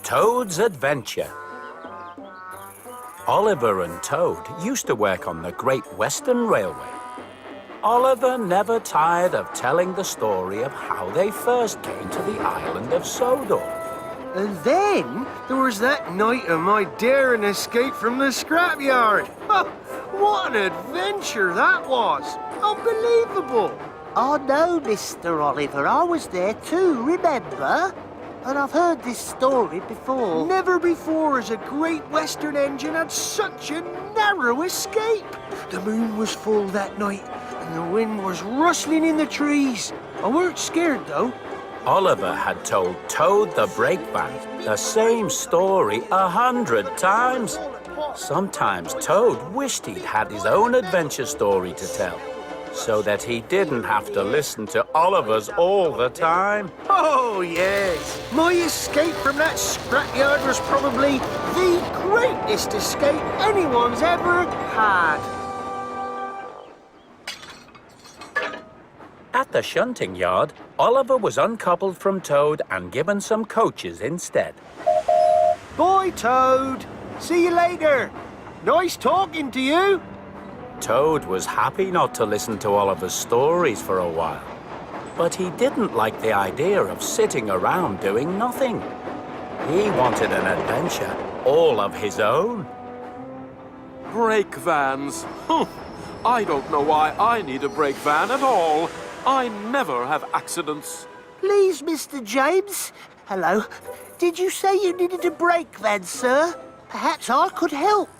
Toad's Adventure. Oliver and Toad used to work on the Great Western Railway. Oliver never tired of telling the story of how they first came to the island of Sodor. And then there was that night of my daring escape from the scrapyard. What an adventure that was! Unbelievable! I know, Mr. Oliver. I was there too, remember? And I've heard this story before. Never before has a Great Western engine had such a narrow escape. The moon was full that night, and the wind was rustling in the trees. I weren't scared, though. Oliver had told Toad the brake band the same story 100 times. Sometimes Toad wished he'd had his own adventure story to tell, so that he didn't have to listen to Oliver's all the time. Oh, yes. My escape from that scrapyard was probably the greatest escape anyone's ever had. At the shunting yard, Oliver was uncoupled from Toad and given some coaches instead. Bye, Toad. See you later. Nice talking to you. Toad was happy not to listen to Oliver's stories for a while, but he didn't like the idea of sitting around doing nothing. He wanted an adventure all of his own. Brake vans. I don't know why I need a brake van at all. I never have accidents. Please, Mr. James. Hello. Did you say you needed a brake van, sir? Perhaps I could help.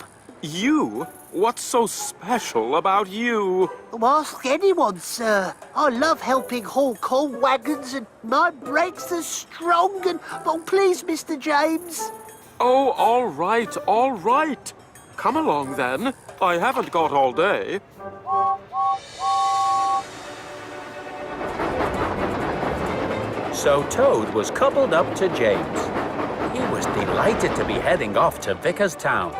You? What's so special about you? Ask anyone, sir. I love helping haul coal wagons, and my brakes are strong and... Oh, please, Mr. James. Oh, all right, all right. Come along, then. I haven't got all day. So Toad was coupled up to James. He was delighted to be heading off to Vickerstown.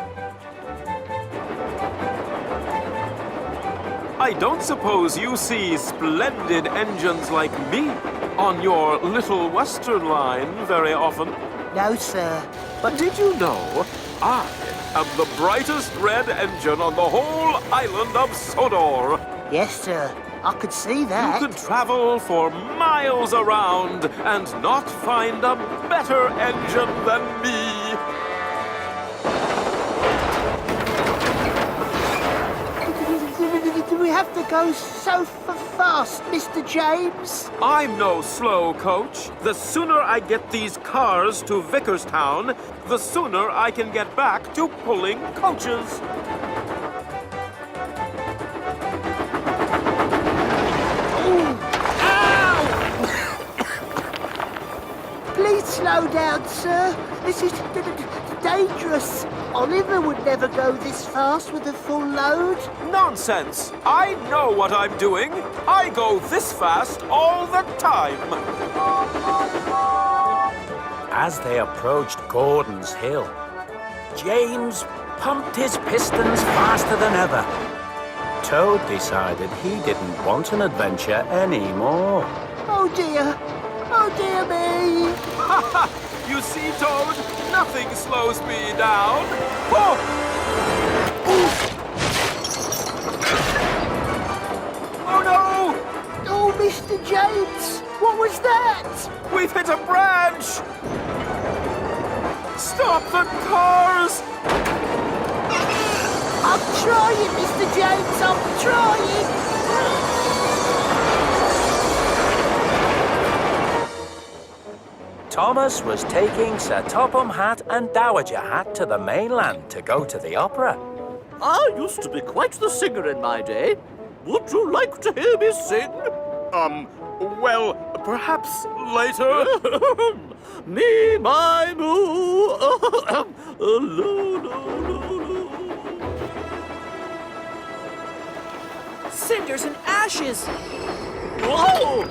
I don't suppose you see splendid engines like me on your little Western line very often? No, sir. But did you know I am the brightest red engine on the whole island of Sodor? Yes, sir. I could see that. You could travel for miles around and not find a better engine than me. We have to go so fast, Mr. James. I'm no slow coach. The sooner I get these cars to Vickerstown, the sooner I can get back to pulling coaches. Please slow down, sir. This is dangerous. Oliver would never go this fast with a full load. Nonsense! I know what I'm doing. I go this fast all the time. As they approached Gordon's Hill, James pumped his pistons faster than ever. Toad decided he didn't want an adventure anymore. Oh, dear. Oh, dear me. You see, Toad? Nothing slows me down. Oh! Oh, no! Oh, Mr. James, what was that? We've hit a branch! Stop the cars! I'm trying, Mr. James, I'm trying. Thomas was taking Sir Topham Hatt and Dowager Hat to the mainland to go to the opera. I used to be quite the singer in my day. Would you like to hear me sing? Well, perhaps later. Me, my, moo. Cinders and ashes! Whoa!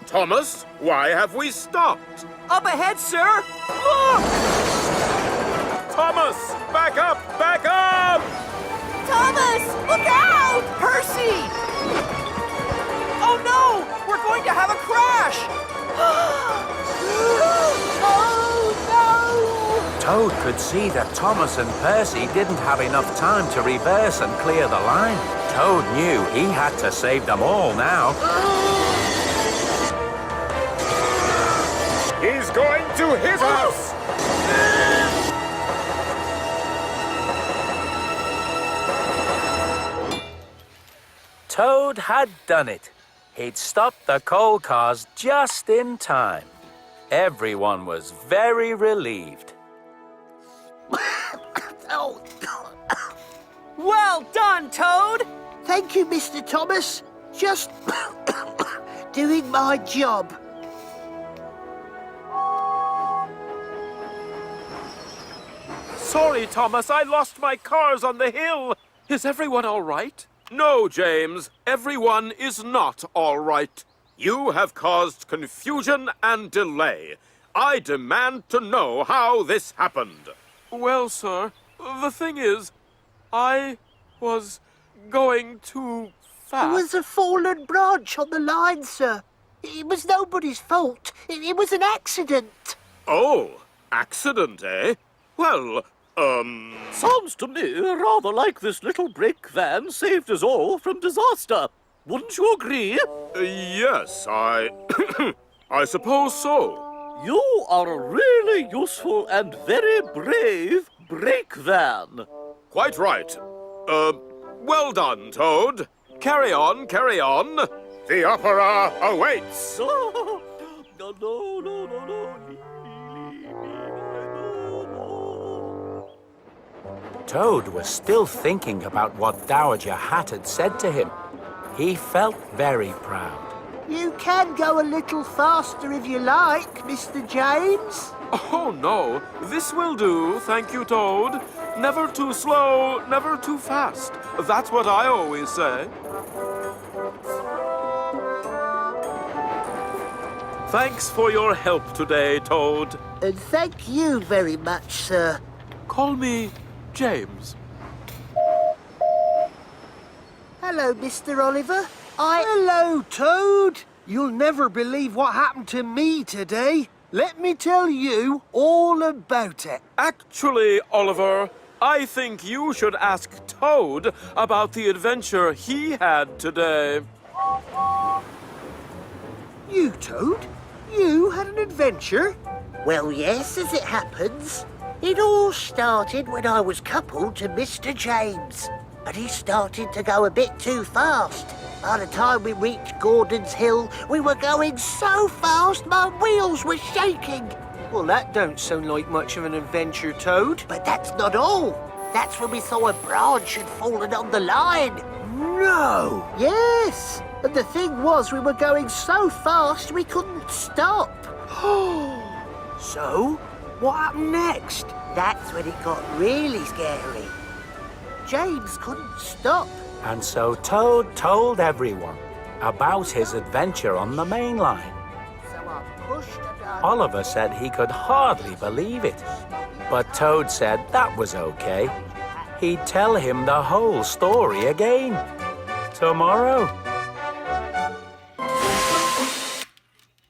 Thomas, why have we stopped? Up ahead, sir! Look! Thomas, back up! Back up! Thomas, look out! Percy! Oh no! We're going to have a crash! Toad could see that Thomas and Percy didn't have enough time to reverse and clear the line. Toad knew he had to save them all now. He's going to hit us! Toad had done it. He'd stopped the coal cars just in time. Everyone was very relieved. Oh, Well done, Toad! thank you, Mr. Thomas. Just doing my job. Sorry, Thomas, I lost my cars on the hill. Is everyone all right? No, James, everyone is not all right. You have caused confusion and delay. I demand to know how this happened. Well, sir, the thing is, I was going too There fast. was a fallen branch on the line, sir. It was nobody's fault. It was an accident. Oh, accident, eh? Well, Sounds to me rather like this little brake van saved us all from disaster. Wouldn't you agree? Yes, I suppose so. You are a really useful and very brave brake van. Quite right. Well done, Toad. Carry on, carry on. The opera awaits. No, no, no, no, no. Toad was still thinking about what Dowager Hat had said to him. He felt very proud. You can go a little faster if you like, Mr. James. Oh, no. This will do, thank you, Toad. Never too slow, never too fast. That's what I always say. Thanks for your help today, Toad. And thank you very much, sir. Call me James. Hello, Mr. Oliver. Hello, Toad. You'll never believe what happened to me today. Let me tell you all about it. Actually, Oliver, I think you should ask Toad about the adventure he had today. You, Toad? You had an adventure? Well, yes, as it happens. It all started when I was coupled to Mr. James. And he started to go a bit too fast. By the time we reached Gordon's Hill, we were going so fast my wheels were shaking. Well, that don't sound like much of an adventure, Toad. But that's not all. That's when we saw a branch had fallen on the line. No! Yes, and the thing was we were going so fast we couldn't stop. So, what happened next? That's when it got really scary. James couldn't stop. And so Toad told everyone about his adventure on the main line. So I pushed and Oliver said he could hardly believe it. But Toad said that was okay. He'd tell him the whole story again. Tomorrow.